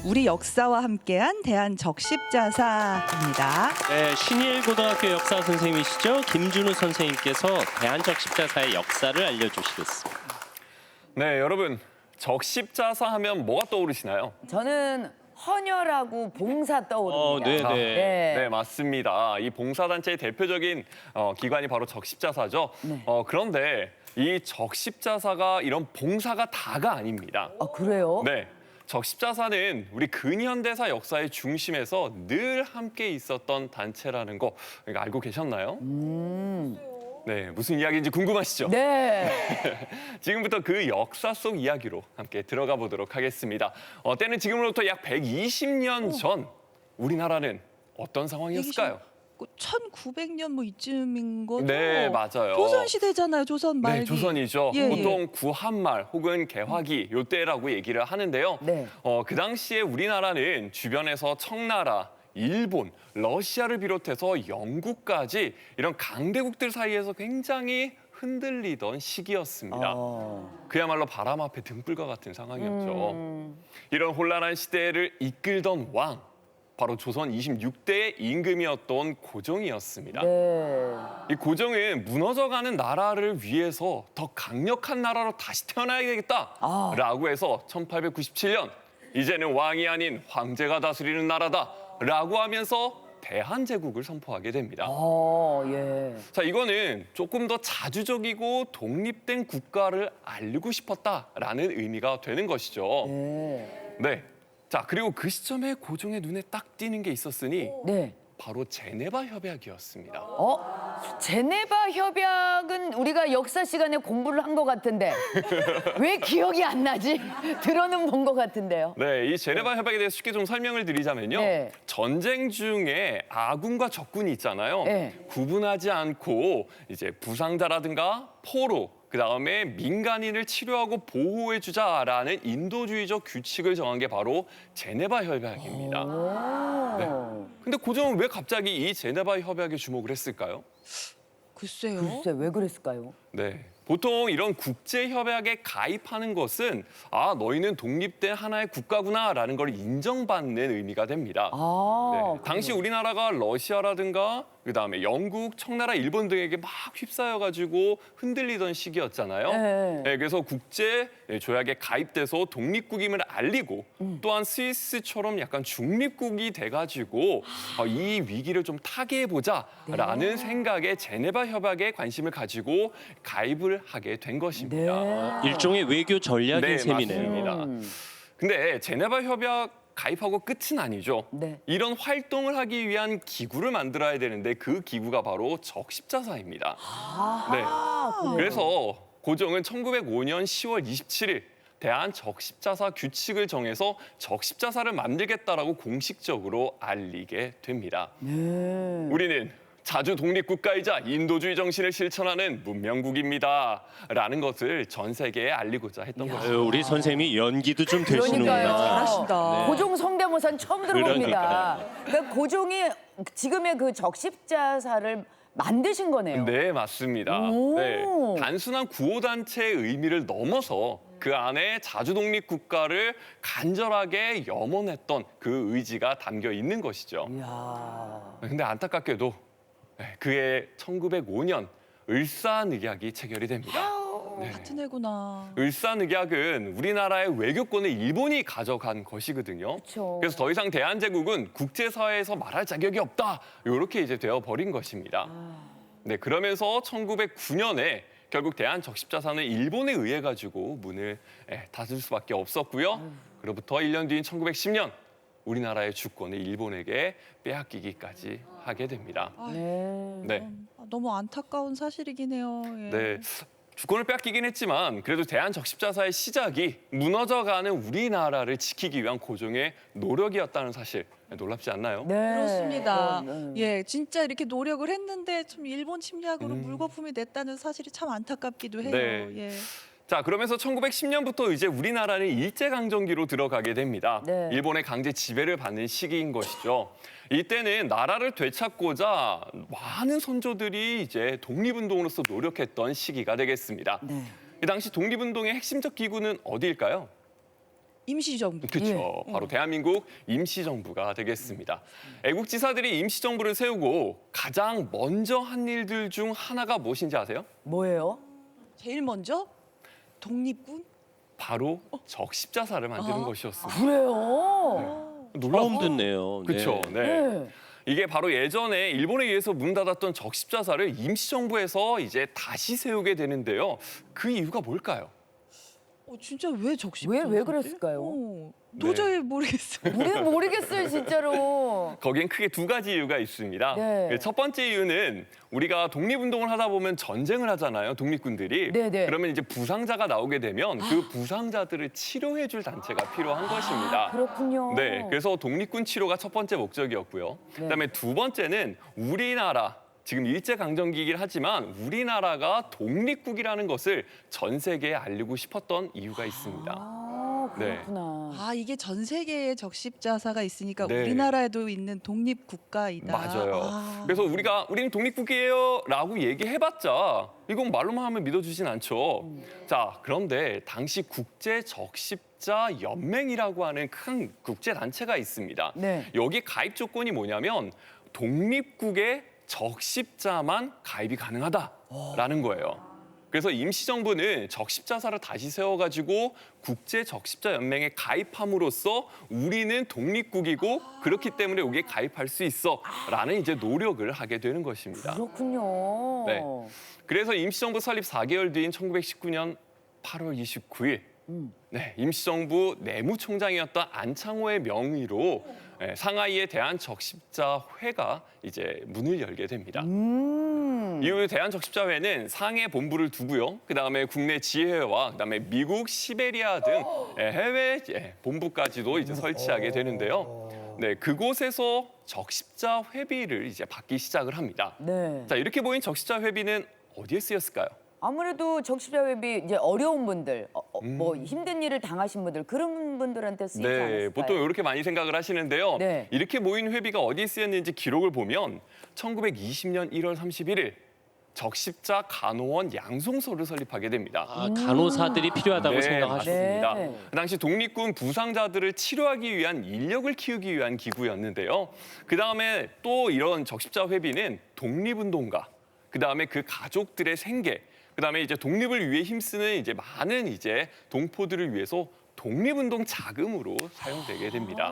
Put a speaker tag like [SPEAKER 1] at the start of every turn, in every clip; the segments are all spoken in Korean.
[SPEAKER 1] 우리 역사와 함께한 대한적십자사입니다.
[SPEAKER 2] 네, 신일고등학교 역사 선생님이시죠. 김준우 선생님께서 대한적십자사의 역사를 알려주시겠습니다.
[SPEAKER 3] 네, 여러분 적십자사 하면 뭐가 떠오르시나요?
[SPEAKER 4] 저는 헌혈하고 봉사 떠오릅니다.
[SPEAKER 2] 네네.
[SPEAKER 3] 네, 맞습니다. 이 봉사단체의 대표적인 기관이 바로 적십자사죠.
[SPEAKER 4] 네.
[SPEAKER 3] 그런데 이 적십자사가 이런 봉사가 다가 아닙니다.
[SPEAKER 4] 아, 그래요?
[SPEAKER 3] 네, 적십자사는 우리 근현대사 역사의 중심에서 늘 함께 있었던 단체라는 거 알고 계셨나요? 네, 무슨 이야기인지 궁금하시죠?
[SPEAKER 4] 네.
[SPEAKER 3] 지금부터 그 역사 속 이야기로 함께 들어가 보도록 하겠습니다. 때는 지금으로부터 약 120년 전 우리나라는 어떤 상황이었을까요?
[SPEAKER 1] 1900년 뭐 이쯤인 거죠?
[SPEAKER 3] 네, 맞아요.
[SPEAKER 1] 조선 시대잖아요. 조선 말기.
[SPEAKER 3] 네, 조선이죠.
[SPEAKER 1] 예,
[SPEAKER 3] 보통 구한말 혹은 개화기 요때라고 얘기를 하는데요.
[SPEAKER 4] 네.
[SPEAKER 3] 그 당시에 우리나라는 주변에서 청나라, 일본, 러시아를 비롯해서 영국까지 이런 강대국들 사이에서 굉장히 흔들리던 시기였습니다. 그야말로 바람 앞에 등불과 같은 상황이었죠. 이런 혼란한 시대를 이끌던 왕, 바로 조선 26대의 임금이었던 고종이었습니다.
[SPEAKER 4] 네.
[SPEAKER 3] 이 고종은 무너져가는 나라를 위해서 더 강력한 나라로 다시 태어나야 되겠다라고 해서 1897년 이제는 왕이 아닌 황제가 다스리는 나라다라고 하면서 대한제국을 선포하게 됩니다.
[SPEAKER 4] 예.
[SPEAKER 3] 자, 이거는 조금 더 자주적이고 독립된 국가를 알리고 싶었다라는 의미가 되는 것이죠.
[SPEAKER 4] 네.
[SPEAKER 3] 네. 자, 그리고 그 시점에 고종의 눈에 딱 띄는 게 있었으니
[SPEAKER 4] 네.
[SPEAKER 3] 바로 제네바 협약이었습니다.
[SPEAKER 4] 제네바 협약은 우리가 역사 시간에 공부를 한 것 같은데 왜 기억이 안 나지? 들어는 본 것 같은데요.
[SPEAKER 3] 네, 이 제네바 협약에 대해서 쉽게 좀 설명을 드리자면요.
[SPEAKER 4] 네.
[SPEAKER 3] 전쟁 중에 아군과 적군이 있잖아요.
[SPEAKER 4] 네.
[SPEAKER 3] 구분하지 않고 이제 부상자라든가 포로, 그다음에 민간인을 치료하고 보호해 주자라는 인도주의적 규칙을 정한 게 바로 제네바 협약입니다. 네. 근데 고종은 왜 갑자기 이 제네바 협약에 주목을 했을까요?
[SPEAKER 1] 글쎄요.
[SPEAKER 4] 글쎄 왜 그랬을까요?
[SPEAKER 3] 네. 보통 이런 국제 협약에 가입하는 것은 너희는 독립된 하나의 국가구나라는 걸 인정받는 의미가 됩니다. 네. 당시 우리나라가 러시아라든가 그다음에 영국, 청나라, 일본 등에게 막 휩싸여가지고 흔들리던 시기였잖아요.
[SPEAKER 4] 네.
[SPEAKER 3] 네, 그래서 국제 조약에 가입돼서 독립국임을 알리고 또한 스위스처럼 약간 중립국이 돼가지고 이 위기를 좀 타개해보자라는 생각에 제네바 협약에 관심을 가지고 가입을 하게 된 것입니다.
[SPEAKER 4] 네.
[SPEAKER 2] 일종의 외교 전략인
[SPEAKER 3] 네,
[SPEAKER 2] 셈이네요.
[SPEAKER 3] 맞습니다. 근데 제네바 협약 가입하고 끝은 아니죠.
[SPEAKER 4] 네.
[SPEAKER 3] 이런 활동을 하기 위한 기구를 만들어야 되는데 그 기구가 바로 적십자사입니다. 네. 그래서 고종은 1905년 10월 27일 대한적십자사 규칙을 정해서 적십자사를 만들겠다라고 공식적으로 알리게 됩니다. 우리는 자주 독립국가이자 인도주의 정신을 실천하는 문명국입니다. 라는 것을 전 세계에 알리고자 했던 거죠.
[SPEAKER 2] 아유, 우리 선생님이 연기도 좀
[SPEAKER 4] 그러니까요.
[SPEAKER 2] 되시는구나.
[SPEAKER 1] 잘하신다.
[SPEAKER 4] 고종 성대모사는 처음 들어봅니다. 그러니까 고종이 지금의 그 적십자사를 만드신 거네요.
[SPEAKER 3] 네, 맞습니다.
[SPEAKER 4] 오.
[SPEAKER 3] 네, 단순한 구호단체의 의미를 넘어서 그 안에 자주 독립국가를 간절하게 염원했던 그 의지가 담겨 있는 것이죠.
[SPEAKER 4] 이야.
[SPEAKER 3] 근데 안타깝게도 그해 1905년 을사늑약이 체결이 됩니다.
[SPEAKER 1] 같은 애구나.
[SPEAKER 3] 을사늑약은 우리나라의 외교권을 일본이 가져간 것이거든요.
[SPEAKER 4] 그쵸.
[SPEAKER 3] 그래서 더 이상 대한제국은 국제사회에서 말할 자격이 없다. 이렇게 이제 되어버린 것입니다. 네, 그러면서 1909년에 결국 대한적십자사는 일본에 의해 가지고 문을 닫을 수밖에 없었고요. 그로부터 1년 뒤인 1910년 우리나라의 주권을 일본에게 빼앗기기까지 하게 됩니다. 네.
[SPEAKER 1] 너무 안타까운 사실이긴 해요. 예.
[SPEAKER 3] 네. 주권을 빼앗기긴 했지만 그래도 대한적십자사의 시작이 무너져가는 우리나라를 지키기 위한 고종의 노력이었다는 사실 놀랍지 않나요?
[SPEAKER 4] 네.
[SPEAKER 1] 그렇습니다.
[SPEAKER 4] 네.
[SPEAKER 1] 예, 진짜 이렇게 노력을 했는데 좀 일본 침략으로 물거품이 됐다는 사실이 참 안타깝기도 해요.
[SPEAKER 3] 네.
[SPEAKER 1] 예.
[SPEAKER 3] 자, 그러면서 1910년부터 이제 우리나라는 일제강점기로 들어가게 됩니다.
[SPEAKER 4] 네.
[SPEAKER 3] 일본의 강제 지배를 받는 시기인 것이죠. 이때는 나라를 되찾고자 많은 선조들이 이제 독립운동으로서 노력했던 시기가 되겠습니다.
[SPEAKER 4] 네.
[SPEAKER 3] 이 당시 독립운동의 핵심적 기구는 어디일까요?
[SPEAKER 1] 임시정부.
[SPEAKER 3] 그렇죠. 바로 대한민국 임시정부가 되겠습니다. 애국지사들이 임시정부를 세우고 가장 먼저 한 일들 중 하나가 무엇인지 아세요?
[SPEAKER 4] 뭐예요?
[SPEAKER 1] 제일 먼저 독립군.
[SPEAKER 3] 바로 적십자사를 만드는 것이었습니다.
[SPEAKER 4] 그래요?
[SPEAKER 2] 처음 듣네요.
[SPEAKER 3] 그렇죠.
[SPEAKER 2] 네.
[SPEAKER 3] 네.
[SPEAKER 4] 네.
[SPEAKER 3] 이게 바로 예전에 일본에 의해서 문 닫았던 적십자사를 임시정부에서 이제 다시 세우게 되는데요. 그 이유가 뭘까요?
[SPEAKER 1] 진짜 왜 적십자사?
[SPEAKER 4] 왜 그랬을까요?
[SPEAKER 1] 도저히 모르겠어요.
[SPEAKER 4] 우리는 모르겠어요, 진짜로.
[SPEAKER 3] 거기엔 크게 두 가지 이유가 있습니다.
[SPEAKER 4] 네.
[SPEAKER 3] 첫 번째 이유는 우리가 독립운동을 하다 보면 전쟁을 하잖아요, 독립군들이.
[SPEAKER 4] 네네.
[SPEAKER 3] 그러면 이제 부상자가 나오게 되면 그 부상자들을 치료해줄 단체가 필요한 것입니다.
[SPEAKER 4] 그렇군요.
[SPEAKER 3] 네, 그래서 독립군 치료가 첫 번째 목적이었고요. 그다음에 두 번째는 우리나라, 지금 일제강점기이긴 하지만 우리나라가 독립국이라는 것을 전 세계에 알리고 싶었던 이유가 있습니다.
[SPEAKER 4] 아, 그렇구나.
[SPEAKER 1] 이게 전 세계에 적십자사가 있으니까
[SPEAKER 3] 네.
[SPEAKER 1] 우리나라에도 있는 독립국가이다.
[SPEAKER 3] 맞아요. 그래서 우리는 독립국이에요라고 얘기해봤자 이건 말로만 하면 믿어주진 않죠. 자, 그런데 당시 국제 적십자 연맹이라고 하는 큰 국제 단체가 있습니다.
[SPEAKER 4] 네.
[SPEAKER 3] 여기 가입 조건이 뭐냐면 독립국의 적십자만 가입이 가능하다라는 거예요. 그래서 임시정부는 적십자사를 다시 세워가지고 국제 적십자 연맹에 가입함으로써 우리는 독립국이고 그렇기 때문에 여기에 가입할 수 있어라는 이제 노력을 하게 되는 것입니다.
[SPEAKER 4] 그렇군요.
[SPEAKER 3] 네. 그래서 임시정부 설립 4개월 뒤인 1919년 8월 29일 네, 임시정부 내무총장이었던 안창호의 명의로 상하이의 대한적십자회가 이제 문을 열게 됩니다. 이후 대한적십자회는 상해 본부를 두고요. 그다음에 국내 지회와 그다음에 미국, 시베리아 등 해외 본부까지도 이제 설치하게 되는데요. 네, 그곳에서 적십자 회비를 이제 받기 시작을 합니다.
[SPEAKER 4] 네.
[SPEAKER 3] 자, 이렇게 보인 적십자 회비는 어디에 쓰였을까요?
[SPEAKER 4] 아무래도 적십자회비 이제 어려운 분들, 뭐 힘든 일을 당하신 분들 그런 분들한테 쓰이지 않았을까요?
[SPEAKER 3] 네, 보통 이렇게 많이 생각을 하시는데요.
[SPEAKER 4] 네.
[SPEAKER 3] 이렇게 모인 회비가 어디에 쓰였는지 기록을 보면 1920년 1월 31일 적십자 간호원 양송소를 설립하게 됩니다.
[SPEAKER 2] 간호사들이 필요하다고 생각하셨습니다.
[SPEAKER 3] 맞습니다.
[SPEAKER 4] 네.
[SPEAKER 3] 그 당시 독립군 부상자들을 치료하기 위한 인력을 키우기 위한 기구였는데요. 그다음에 또 이런 적십자 회비는 독립운동가, 그다음에 그 가족들의 생계, 그다음에 이제 독립을 위해 힘쓰는 이제 많은 이제 동포들을 위해서 독립운동 자금으로 사용되게 됩니다.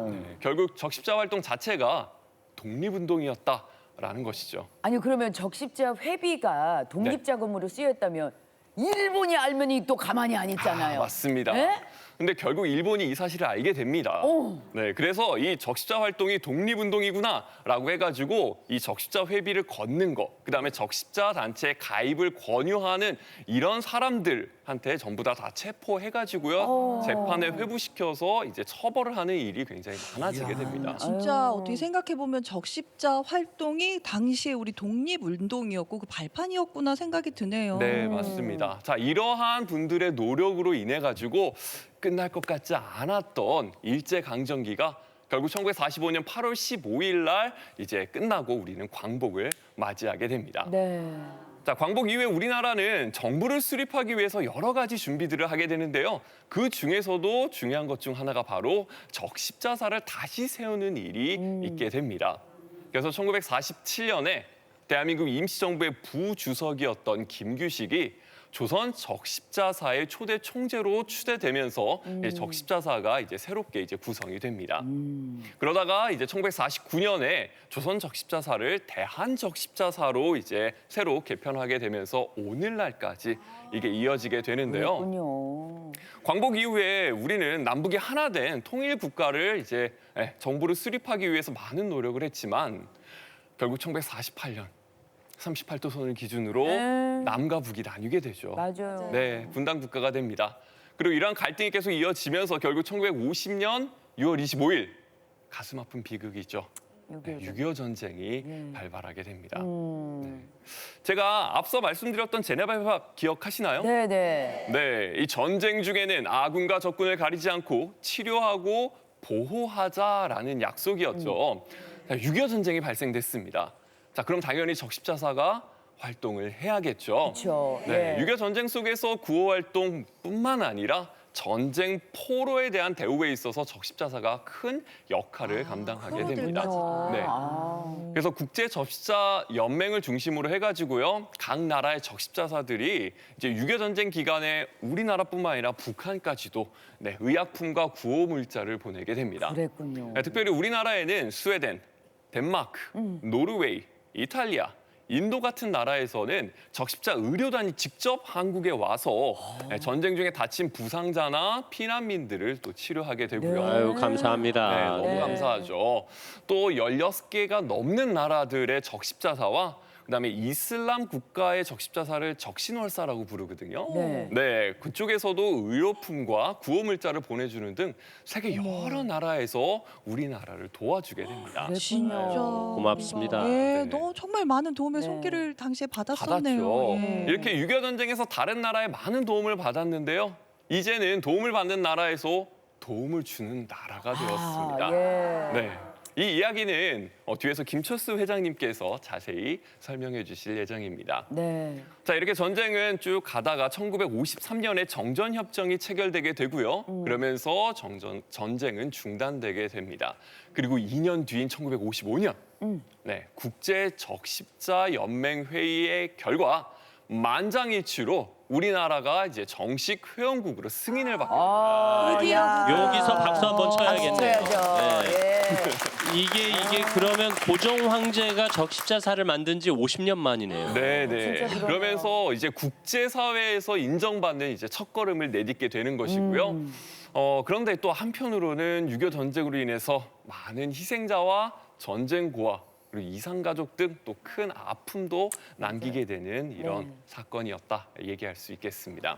[SPEAKER 3] 네, 결국 적십자 활동 자체가 독립운동이었다라는 것이죠.
[SPEAKER 4] 아니 그러면 적십자 회비가 독립자금으로 쓰였다면 일본이 알면 또 가만히 안 있잖아요.
[SPEAKER 3] 맞습니다.
[SPEAKER 4] 네?
[SPEAKER 3] 근데 결국 일본이 이 사실을 알게 됩니다.
[SPEAKER 4] 오.
[SPEAKER 3] 네, 그래서 이 적십자 활동이 독립운동이구나라고 해가지고 이 적십자 회비를 걷는 거, 그다음에 적십자 단체에 가입을 권유하는 이런 사람들한테 전부 다 체포해가지고요 재판에 회부시켜서 이제 처벌을 하는 일이 굉장히 많아지게 됩니다.
[SPEAKER 1] 진짜 어떻게 생각해 보면 적십자 활동이 당시에 우리 독립운동이었고 그 발판이었구나 생각이 드네요.
[SPEAKER 3] 네, 맞습니다. 자, 이러한 분들의 노력으로 인해 가지고 끝날 것 같지 않았던 일제강점기가 결국 1945년 8월 15일 날 이제 끝나고 우리는 광복을 맞이하게 됩니다.
[SPEAKER 4] 네.
[SPEAKER 3] 자, 광복 이후에 우리나라는 정부를 수립하기 위해서 여러 가지 준비들을 하게 되는데요. 그 중에서도 중요한 것 중 하나가 바로 적십자사를 다시 세우는 일이 있게 됩니다. 그래서 1947년에 대한민국 임시정부의 부주석이었던 김규식이 조선 적십자사의 초대 총재로 추대되면서 적십자사가 이제 새롭게 이제 구성이 됩니다. 그러다가 이제 1949년에 조선 적십자사를 대한 적십자사로 이제 새로 개편하게 되면서 오늘날까지 이게 이어지게 되는데요.
[SPEAKER 4] 그렇군요.
[SPEAKER 3] 광복 이후에 우리는 남북이 하나 된 통일 국가를 이제 정부를 수립하기 위해서 많은 노력을 했지만 결국 1948년 38도선을 기준으로 남과 북이 나뉘게 되죠.
[SPEAKER 4] 맞아요.
[SPEAKER 3] 네, 분단 국가가 됩니다. 그리고 이러한 갈등이 계속 이어지면서 결국 1950년 6월 25일 가슴 아픈 비극이 있죠. 6.25 전쟁이 발발하게 됩니다. 네. 제가 앞서 말씀드렸던 제네바 협약 기억하시나요?
[SPEAKER 4] 네네.
[SPEAKER 3] 네, 이 전쟁 중에는 아군과 적군을 가리지 않고 치료하고 보호하자라는 약속이었죠. 6.25 전쟁이 발생됐습니다. 자, 그럼 당연히 적십자사가 활동을 해야겠죠.
[SPEAKER 4] 그렇죠.
[SPEAKER 3] 네,
[SPEAKER 4] 예.
[SPEAKER 3] 6.25 전쟁 속에서 구호 활동뿐만 아니라 전쟁 포로에 대한 대우에 있어서 적십자사가 큰 역할을 감당하게 됩니다. 네. 그래서 국제 적십자 연맹을 중심으로 해가지고요, 각 나라의 적십자사들이 이제 6.25 전쟁 기간에 우리나라뿐만 아니라 북한까지도 네, 의약품과 구호 물자를 보내게 됩니다.
[SPEAKER 4] 그랬군요.
[SPEAKER 3] 네, 특별히 우리나라에는 스웨덴, 덴마크, 노르웨이, 이탈리아, 인도 같은 나라에서는 적십자 의료단이 직접 한국에 와서 네, 전쟁 중에 다친 부상자나 피난민들을 또 치료하게 되고요.
[SPEAKER 2] 아유 감사합니다.
[SPEAKER 3] 네, 너무
[SPEAKER 2] 네.
[SPEAKER 3] 감사하죠. 또 16개가 넘는 나라들의 적십자사와 그다음에 이슬람 국가의 적십자사를 적신월사라고 부르거든요.
[SPEAKER 4] 네.
[SPEAKER 3] 그쪽에서도 의료품과 구호물자를 보내주는 등 세계 여러 나라에서 우리나라를 도와주게 됩니다.
[SPEAKER 1] 진짜
[SPEAKER 2] 고맙습니다.
[SPEAKER 1] 예,
[SPEAKER 3] 네.
[SPEAKER 1] 너 정말 많은 도움의
[SPEAKER 4] 네.
[SPEAKER 1] 손길을 당시에 받았었네요.
[SPEAKER 3] 받았죠.
[SPEAKER 1] 예.
[SPEAKER 3] 이렇게 6.25 전쟁에서 다른 나라에 많은 도움을 받았는데요. 이제는 도움을 받는 나라에서 도움을 주는 나라가 되었습니다.
[SPEAKER 4] 예.
[SPEAKER 3] 네. 이 이야기는 뒤에서 김철수 회장님께서 자세히 설명해 주실 예정입니다.
[SPEAKER 4] 네.
[SPEAKER 3] 자, 이렇게 전쟁은 쭉 가다가 1953년에 정전협정이 체결되게 되고요. 그러면서 전쟁은 중단되게 됩니다. 그리고 2년 뒤인 1955년, 네, 국제적십자연맹회의의 결과 만장일치로 우리나라가 이제 정식 회원국으로 승인을 받게 됩니다.
[SPEAKER 4] 야.
[SPEAKER 2] 여기서 박수 한번 쳐야겠네요.
[SPEAKER 4] 쳐야죠.
[SPEAKER 2] 네.
[SPEAKER 4] 예.
[SPEAKER 2] 이게 그러면 고종 황제가 적십자사를 만든 지 50년 만이네요.
[SPEAKER 3] 네,
[SPEAKER 4] 진짜
[SPEAKER 3] 네.
[SPEAKER 4] 그러네요.
[SPEAKER 3] 그러면서 이제 국제사회에서 인정받는 이제 첫걸음을 내딛게 되는 것이고요. 그런데 또 한편으로는 6.25 전쟁으로 인해서 많은 희생자와 전쟁 고아 그리고 이산 가족 등 또 큰 아픔도 남기게 되는 이런
[SPEAKER 4] 네.
[SPEAKER 3] 사건이었다 얘기할 수 있겠습니다.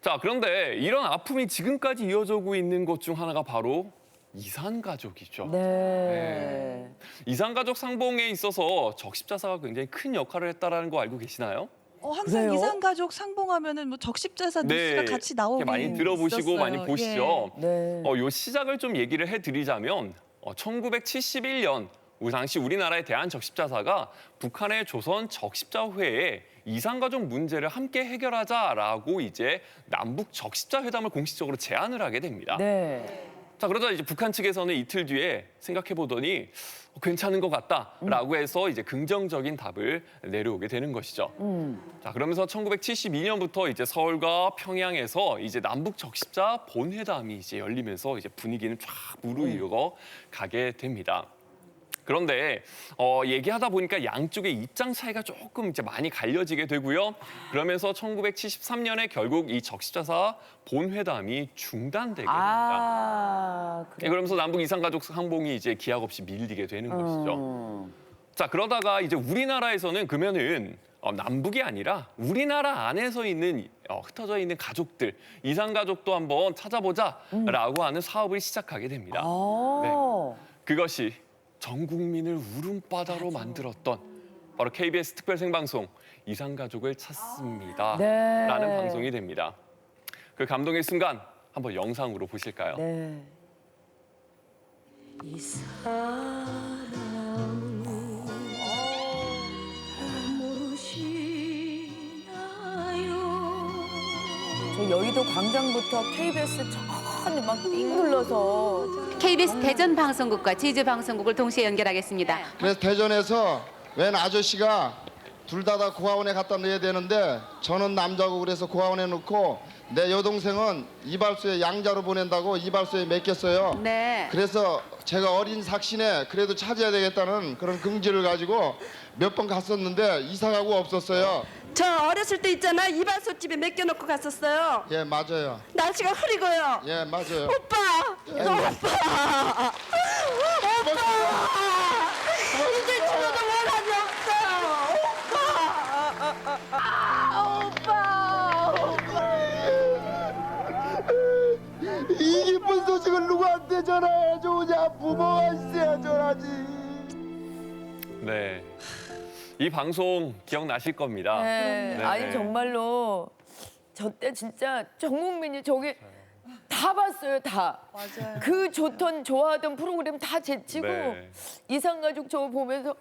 [SPEAKER 3] 자, 그런데 이런 아픔이 지금까지 이어져 오고 있는 것 중 하나가 바로 이산 가족이죠.
[SPEAKER 4] 네.
[SPEAKER 3] 이산 가족 상봉에 있어서 적십자사가 굉장히 큰 역할을 했다라는 거 알고 계시나요?
[SPEAKER 1] 항상
[SPEAKER 4] 그래요?
[SPEAKER 1] 이산가족 상봉하면은 뭐 적십자사 뉴스가 같이 나오긴
[SPEAKER 3] 많이 들어보시고
[SPEAKER 1] 있었어요.
[SPEAKER 3] 많이 보시죠.
[SPEAKER 4] 네.
[SPEAKER 3] 요 시작을 좀 얘기를 해드리자면 1971년 당시 우리나라의 대한적십자사가 북한의 조선 적십자회에 이산가족 문제를 함께 해결하자라고 이제 남북 적십자 회담을 공식적으로 제안을 하게 됩니다.
[SPEAKER 4] 네.
[SPEAKER 3] 자, 그러자 이제 북한 측에서는 이틀 뒤에 생각해 보더니 괜찮은 것 같다라고 해서 이제 긍정적인 답을 내려오게 되는 것이죠. 자, 그러면서 1972년부터 이제 서울과 평양에서 이제 남북 적십자 본회담이 이제 열리면서 이제 분위기는 쫙 무르익어 가게 됩니다. 그런데 얘기하다 보니까 양쪽의 입장 차이가 조금 이제 많이 갈려지게 되고요. 그러면서 1973년에 결국 이 적십자사 본회담이 중단되게 됩니다.
[SPEAKER 4] 그래.
[SPEAKER 3] 그러면서 남북 이산가족 상봉이 이제 기약 없이 밀리게 되는 것이죠. 자, 그러다가 이제 우리나라에서는 그러면은 남북이 아니라 우리나라 안에서 있는 흩어져 있는 가족들, 이산가족도 한번 찾아보자라고 하는 사업을 시작하게 됩니다. 네. 그것이 전 국민을 울음바다로 만들었던 바로 KBS 특별 생방송 이산가족을 찾습니다.
[SPEAKER 4] 네.
[SPEAKER 3] 라는 방송이 됩니다. 그 감동의 순간 한번 영상으로 보실까요?
[SPEAKER 4] 네.
[SPEAKER 5] 이 사랑 모르시나요?
[SPEAKER 4] 저 여의도 광장부터 KBS 저기 막삥 눌러서
[SPEAKER 6] KBS 대전 방송국과 제주 방송국을 동시에 연결하겠습니다.
[SPEAKER 7] 그래서 대전에서 웬 아저씨가 둘 다 고아원에 갖다 넣어야 되는데 저는 남자고 그래서 고아원에 넣고 내 여동생은 이발소에 양자로 보낸다고 이발소에 맡겼어요.
[SPEAKER 6] 네.
[SPEAKER 7] 그래서 제가 어린 삭신에 그래도 찾아야 되겠다는 그런 긍지를 가지고 몇 번 갔었는데 이사 가고 없었어요.
[SPEAKER 5] 저 어렸을 때 있잖아 이발소 집에 맡겨놓고 갔었어요.
[SPEAKER 7] 예, 맞아요.
[SPEAKER 5] 날씨가 흐리고요.
[SPEAKER 7] 예, 맞아요.
[SPEAKER 5] 오빠, 오빠, 이제 죽어도 원한이 없어요.
[SPEAKER 7] 이 기쁜 소식을 누구한테 전화해 주냐? 부모가 있어야 전하지.
[SPEAKER 3] 네. 이 방송 기억나실 겁니다.
[SPEAKER 4] 네.
[SPEAKER 3] 네.
[SPEAKER 4] 아니 정말로 저 때 진짜 전 국민이 저기 다 봤어요, 다.
[SPEAKER 1] 맞아요.
[SPEAKER 4] 그 좋아하던 프로그램 다 제치고
[SPEAKER 3] 네.
[SPEAKER 4] 이산가족 저거 보면서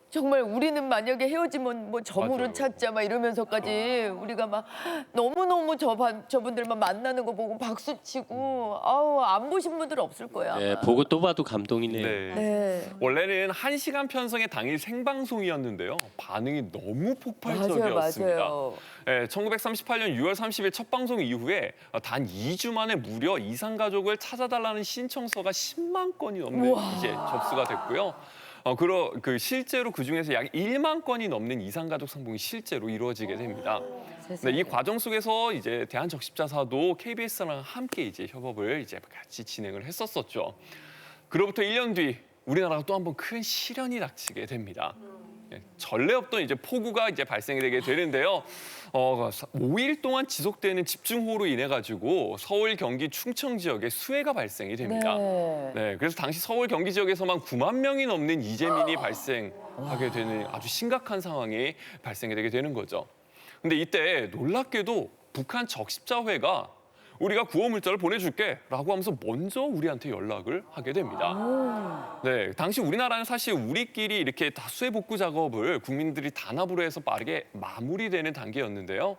[SPEAKER 4] 정말 우리는 만약에 헤어지면 뭐 저물은
[SPEAKER 3] 맞아요.
[SPEAKER 4] 찾자 막 이러면서까지 우리가 막 너무너무 저분들만 만나는 거 보고 박수 치고 아우 안 보신 분들 없을 거야.
[SPEAKER 2] 네, 보고 또 봐도 감동이네요.
[SPEAKER 3] 네.
[SPEAKER 4] 네.
[SPEAKER 3] 원래는 1시간 편성의 당일 생방송이었는데요. 반응이 너무 폭발적이었습니다.
[SPEAKER 4] 맞아요.
[SPEAKER 3] 네, 1938년 6월 30일 첫 방송 이후에 단 2주 만에 무려 이상가족을 찾아달라는 신청서가 10만 건이 넘는 이제 접수가 됐고요. 실제로 그중에서 약 1만 건이 넘는 이상가족 상봉이 실제로 이루어지게 됩니다. 네, 이 과정 속에서 이제 대한적십자사도 KBS랑 함께 이제 협업을 이제 같이 진행을 했었었죠. 그로부터 1년 뒤 우리나라가 또 한 번 큰 시련이 닥치게 됩니다. 전례 없던 이제 폭우가 이제 발생이 되게 되는데요. 5일 동안 지속되는 집중호우로 인해 가지고 서울, 경기, 충청 지역에 수해가 발생이 됩니다. 네, 그래서 당시 서울, 경기 지역에서만 9만 명이 넘는 이재민이 발생하게 되는 아주 심각한 상황이 발생이 되게 되는 거죠. 근데 이때 놀랍게도 북한 적십자회가 우리가 구호 문자를 보내줄게라고 하면서 먼저 우리한테 연락을 하게 됩니다. 네, 당시 우리나라는 사실 우리끼리 이렇게 다수의 복구 작업을 국민들이 단합으로 해서 빠르게 마무리되는 단계였는데요.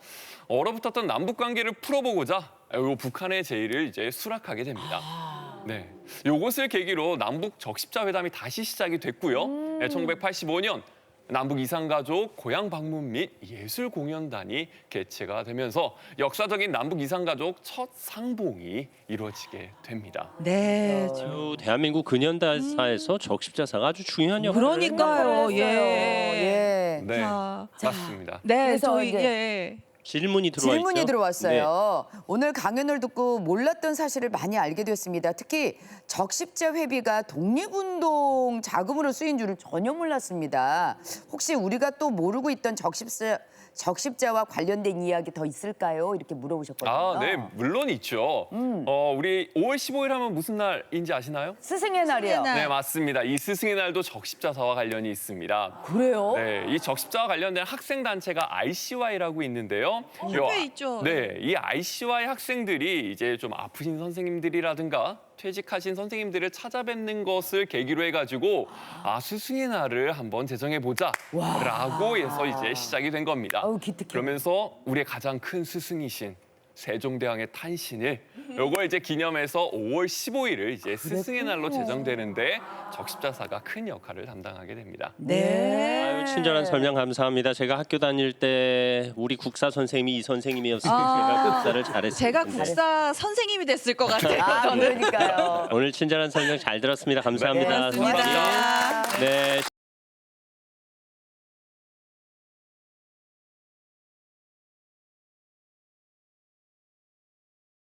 [SPEAKER 3] 얼어붙었던 남북 관계를 풀어보고자 북한의 제의를 이제 수락하게 됩니다. 네, 이것을 계기로 남북 적십자회담이 다시 시작이 됐고요. 1985년. 남북 이산가족 고향 방문 및 예술 공연단이 개최가 되면서 역사적인 남북 이산가족 첫 상봉이 이루어지게 됩니다.
[SPEAKER 1] 네.
[SPEAKER 2] 아유, 대한민국 근현대사에서 적십자사가 아주 중요한 역할을
[SPEAKER 1] 그러니까요. 예.
[SPEAKER 4] 예.
[SPEAKER 3] 네,
[SPEAKER 1] 자,
[SPEAKER 3] 맞습니다.
[SPEAKER 1] 네,
[SPEAKER 4] 그래서
[SPEAKER 1] 저희
[SPEAKER 4] 이제
[SPEAKER 1] 예.
[SPEAKER 2] 질문이 들어와 있죠.
[SPEAKER 4] 질문이 들어왔어요. 오늘 강연을 듣고 몰랐던 사실을 많이 알게 됐습니다. 특히 적십자 회비가 독립운동 자금으로 쓰인 줄을 전혀 몰랐습니다. 혹시 우리가 또 모르고 있던 적십자와 관련된 이야기 더 있을까요? 이렇게 물어보셨거든요.
[SPEAKER 3] 아, 네, 물론 있죠. 우리 5월 15일 하면 무슨 날인지 아시나요?
[SPEAKER 4] 스승의 날이요.
[SPEAKER 1] 날.
[SPEAKER 3] 네, 맞습니다. 이 스승의 날도 적십자사와 관련이 있습니다.
[SPEAKER 4] 그래요?
[SPEAKER 3] 네, 이 적십자와 관련된 학생 단체가 ICY라고 있는데요.
[SPEAKER 1] 꽤 있죠.
[SPEAKER 3] 네, 이 ICY 학생들이 이제 좀 아프신 선생님들이라든가 퇴직하신 선생님들을 찾아뵙는 것을 계기로 해가지고 스승의 날을 한번 제정해 보자라고 해서 이제 시작이 된 겁니다.
[SPEAKER 4] 아우, 기특해.
[SPEAKER 3] 그러면서 우리의 가장 큰 스승이신 세종대왕의 탄신을 요걸 이제 기념해서 5월 15일을 이제 스승의 날로 제정되는데 적십자사가 큰 역할을 담당하게 됩니다.
[SPEAKER 1] 네.
[SPEAKER 2] 아유, 친절한 설명 감사합니다. 제가 학교 다닐 때 우리 국사 선생님이 이 선생님이었으면 제가 국사를 잘했을
[SPEAKER 1] 제가
[SPEAKER 2] 텐데.
[SPEAKER 1] 국사 선생님이 됐을 것 같아요. 저는.
[SPEAKER 4] 그러니까요.
[SPEAKER 2] 오늘 친절한 설명 잘 들었습니다. 감사합니다.
[SPEAKER 1] 네, 고맙습니다.
[SPEAKER 2] 선생님. 네.